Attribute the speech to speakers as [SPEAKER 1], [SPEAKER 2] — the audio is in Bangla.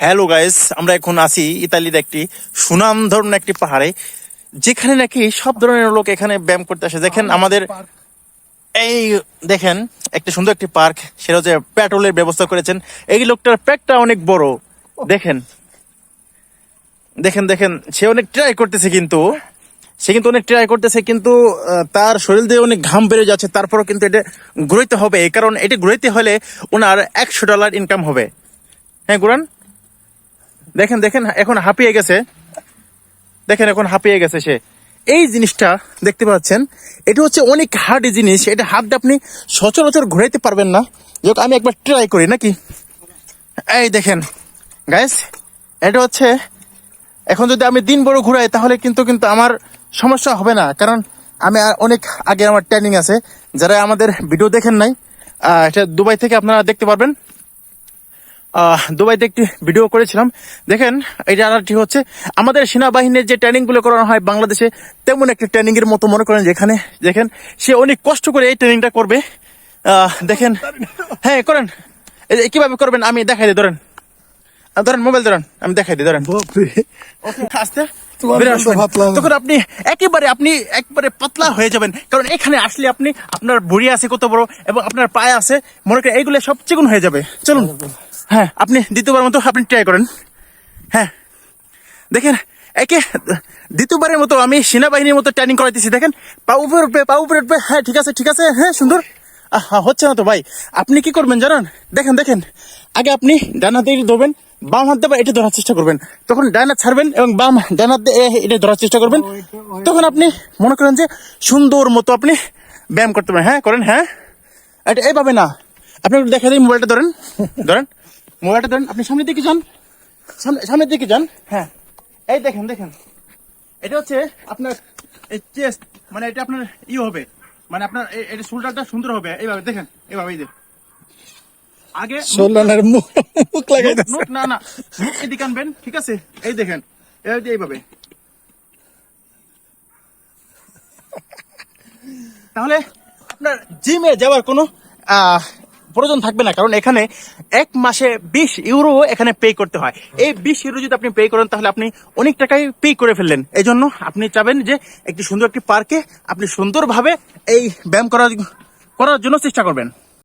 [SPEAKER 1] হ্যালো গাইস, আমরা এখন আছি ইতালির একটি সুনামধন্য একটি পাহাড়ে, যেখানে নাকি সব ধরনের লোক এখানে ব্যায়াম করতে আসে। দেখেন আমাদের এই দেখেন একটা সুন্দর একটি পার্ক, সেটা হচ্ছে পেট্রোলের ব্যবস্থা করেছেন। এই লোকটার পেটটা অনেক বড়, দেখেন দেখেন দেখেন সে অনেক ট্রাই করতেছে, কিন্তু সে কিন্তু অনেক ট্রাই করতেছে, কিন্তু তার শরীর দিয়ে অনেক ঘাম বেড়ে যাচ্ছে। তারপরও কিন্তু এটা ঘুরাইতে হবে, এই কারণ এটা ঘুরাইতে হলে ওনার $100 ইনকাম হবে। হ্যাঁ গুরান, দেখেন দেখেন এখন হাঁপিয়ে গেছে, দেখেন এখন হাঁপিয়ে গেছে সে। এই জিনিসটা দেখতে পাচ্ছেন, এটা হচ্ছে অনেক হার্ড জিনিস, এটা হাত দিয়ে আপনি সচরাচর ঘুরাইতে পারবেন না। যাক আমি একবার ট্রাই করি নাকি। এই দেখেন গাইস, এটা হচ্ছে এখন যদি আমি দিন বড় ঘুরাই তাহলে কিন্তু কিন্তু আমার সমস্যা হবে না, কারণ আমি অনেক আগে আমার ট্রেনিং আছে। যারা আমাদের ভিডিও দেখেন নাই, এটা দুবাই থেকে আপনারা দেখতে পারবেন। দুবাইতে একটি ভিডিও করেছিলাম, দেখেন। এটা আরেকটি হচ্ছে আমাদের সেনাবাহিনীর যে ট্রেনিং গুলো করানো হয় বাংলাদেশে, তেমন একটি ট্রেনিং এর মতো মনে করেন। যেখানে দেখেন সে অনেক কষ্ট করে এই ট্রেনিংটা করবে। দেখেন, হ্যাঁ করেন। কিভাবে করবেন আমি দেখাই দিই, ধরেন ধরেন মোবাইল ধরেন, আমি দেখাই দিই, ধরেন আস্তে। তখন আপনি একবারে পাতলা হয়ে যাবেন, কারণ এখানে আসলে আপনি আপনার ভুঁড়ি আছে কত বড় এবং আপনার পায়ে আছে, মনে করেন এইগুলো সব চিকন হয়ে যাবে। চলুন, হ্যাঁ আপনি দ্বিতীয়বার মতো আপনি ট্রাই করেন। হ্যাঁ দেখেন, দ্বিতীয়বারের মতো আমি সেনাবাহিনীর মতো ট্রেনিং করাইতেছি। দেখেন পা উপরে উঠবে, পা উপরে উঠবে। হ্যাঁ ঠিক আছে ঠিক আছে, হ্যাঁ সুন্দর। হচ্ছে না তো ভাই, আপনি কি করবেন জানেন? দেখেন দেখেন, আগে আপনি ডান হাতে ধরবেন, বাম হাত দিয়ে এটা ধরার চেষ্টা করবেন, তখন ডান হাত ছাড়বেন এবং ডান হাত দিয়ে এটা ধরার চেষ্টা করবেন। তখন আপনি মনে করেন যে সুন্দর মতো আপনি ব্যায়াম করতে পারেন। হ্যাঁ করেন, হ্যাঁ এটা এইভাবে না, আপনি একটু দেখা দিই, মোবাইলটা ধরেন, ধরেন মোবাইলটা ধরেন, আপনি সামনের দিকে যান, সামনের দিকে যান। হ্যাঁ এই দেখেন দেখেন, এটা হচ্ছে আপনার চেস্ট, মানে এটা আপনার হবে, মানে আপনার এটা শোল্ডারটা সুন্দর হবে। এইভাবে দেখেন, এইভাবে এই যে আগে
[SPEAKER 2] শোল্ডারের মুখ লাগাই দাও।
[SPEAKER 1] না না, মুখ এদিকে আনবেন, ঠিক আছে? এই দেখেন এইভাবে, তাহলে আপনার জিমে যাওয়ার কোনো প্রয়োজন থাকবে না, কারণ এখানে এক মাসে €20 এখানে পে করতে হয়। এই €20 যদি আপনি পে করেন তাহলে আপনি অনেক টাকাই পে করে ফেললেন। এই জন্য আপনি চাবেন যে একটি সুন্দর একটি পার্কে আপনি সুন্দরভাবে এই ব্যায়াম করার জন্য চেষ্টা করবেন।